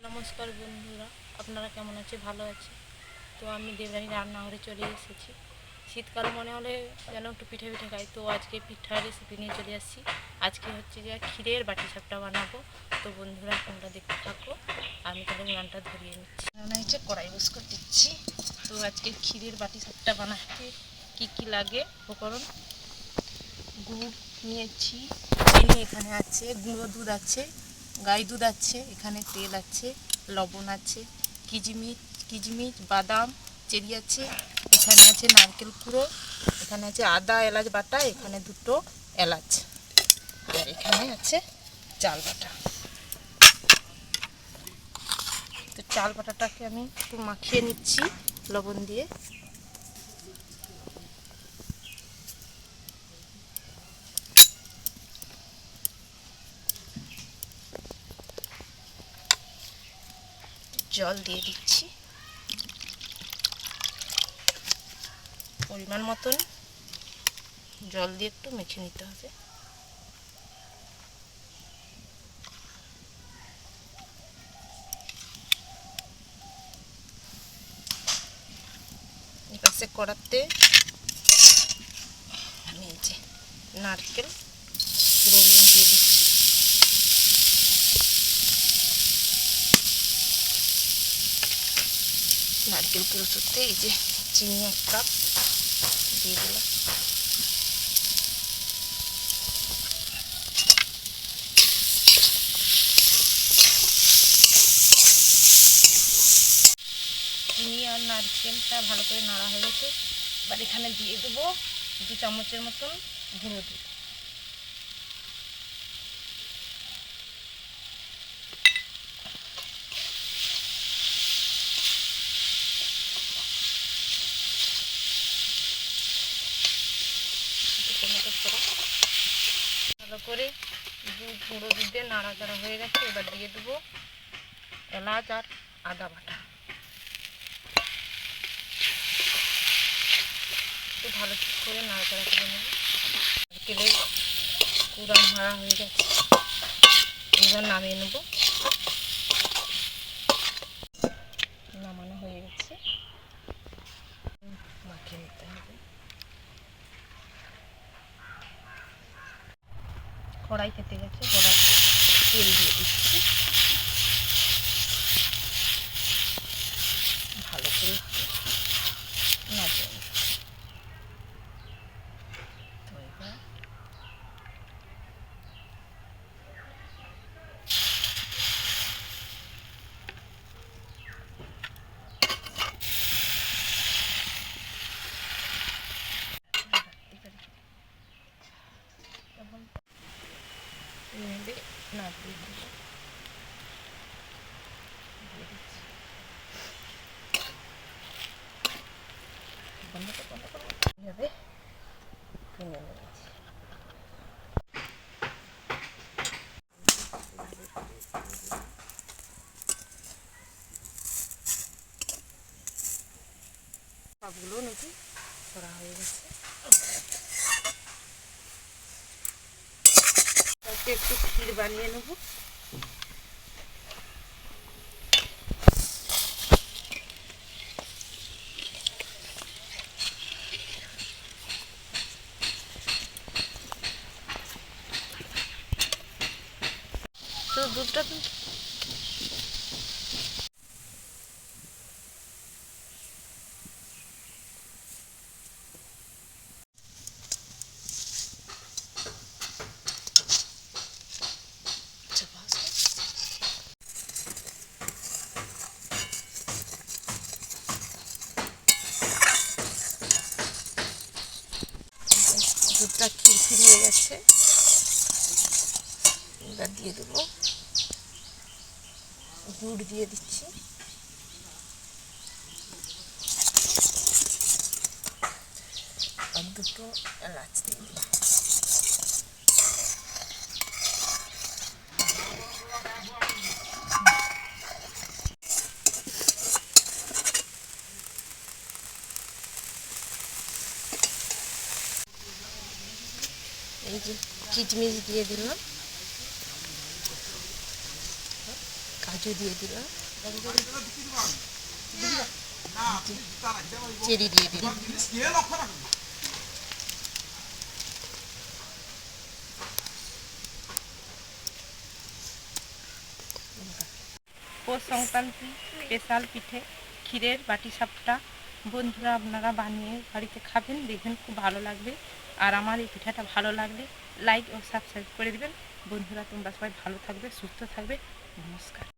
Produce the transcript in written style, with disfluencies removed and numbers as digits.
নমস্কার বন্ধুরা, আপনারা কেমন আছে? ভালো আছে তো। আমি দেবরানী রান্নাঘরে চলে এসেছি। শীতকাল মনে হলে যেন একটু পিঠে পিঠে খাই, তো আজকে পিঠার রেসিপি নিয়ে চলে আসছি। আজকে হচ্ছে যে ক্ষীরের বাটি সাপটা বানাবো। তো বন্ধুরা তোমরা দেখতে থাকো। আমি তাহলে উনানটা ধরিয়ে নিচ্ছি। রান্না হচ্ছে কড়াই বস করে দিচ্ছি। তো আজকে ক্ষীরের বাটি সাপটা বানাতে কি লাগে উপকরণ: গুড় নিয়েছি, চিনি এখানে আছে, গুঁড়ো দুধ আছে, গাই দুধ আছে, এখানে তেল আছে, লবণ আছে, কিশমিশ বাদাম চেরি আছে, এখানে আছে নারকেল কুড়ো, এখানে আছে আদা এলাচ বাটা, এখানে দুটো এলাচ, আর এখানে আছে চাল বাটা। তো চাল বাটাটাকে আমি একটু মাখিয়ে নিচ্ছি লবণ দিয়ে। জল দিয়ে দিচ্ছি পরিমাণ মতন। জল দিয়ে একটু মেখে নিতে হবে। এপাশে কড়াতে আমি এই যে নারকেল পুরোগুলো দিয়ে দিচ্ছি। নারকেল পুরো সত্যি এই যে চিনি 1 কাপ দিয়ে দিলাম। চিনি আর নারকেলটা ভালো করে নাড়া হয়ে গেছে। এবার এখানে দিয়ে দেবো 2 চামচের মতন গুঁড়ো দুধ। ভালো করে গুঁড়ো দুধ দিয়ে নাড়াচাড়া হয়ে গেছে। এবার দিয়ে দেবো এলাচ আর আদা বাটা। একটু ভালো করে নাড়াচাড়া করে নেব। নারকেলের পুরা মাড়া হয়ে গেছে, এবার নামিয়ে নেব। নামানো হয়ে গেছে, মাখিয়ে নিতে হবে। কড়াই খেতে গেছে, কড়াইতে তেল দিয়ে দিচ্ছি। ভালো করে একটু নাড়িয়ে নিচ্ছি। তো এবার নেড়ে নাড়িয়ে দেবো। এইভাবে কিনে নিয়েছি। সবগুলো নাকি করা হয়ে গেছে। একটু ক্ষীর বানিয়ে নেবো। তো দুধটা দুধটা খিরখির হয়ে গেছে। এবার দিয়ে দেবো গুড়, দিয়ে দিচ্ছি। আর দুটো এলাচ দিয়ে দিই। এই যে কিশমিশ দিয়ে দিলাম, কাজু দিয়ে দিলাম, চেরি দিয়ে দিলাম। পৌষ সংক্রান্তি স্পেশাল পিঠে ক্ষীরের বাটিসাপটা বন্ধুরা আপনারা বানিয়ে বাড়িতে খাবেন, দেখবেন খুব ভালো লাগবে। আর আমার এই পিঠাটা ভালো লাগলে লাইক ও সাবস্ক্রাইব করে দেবেন। বন্ধুরা তোমরা সবাই ভালো থাকবে, সুস্থ থাকবে। নমস্কার।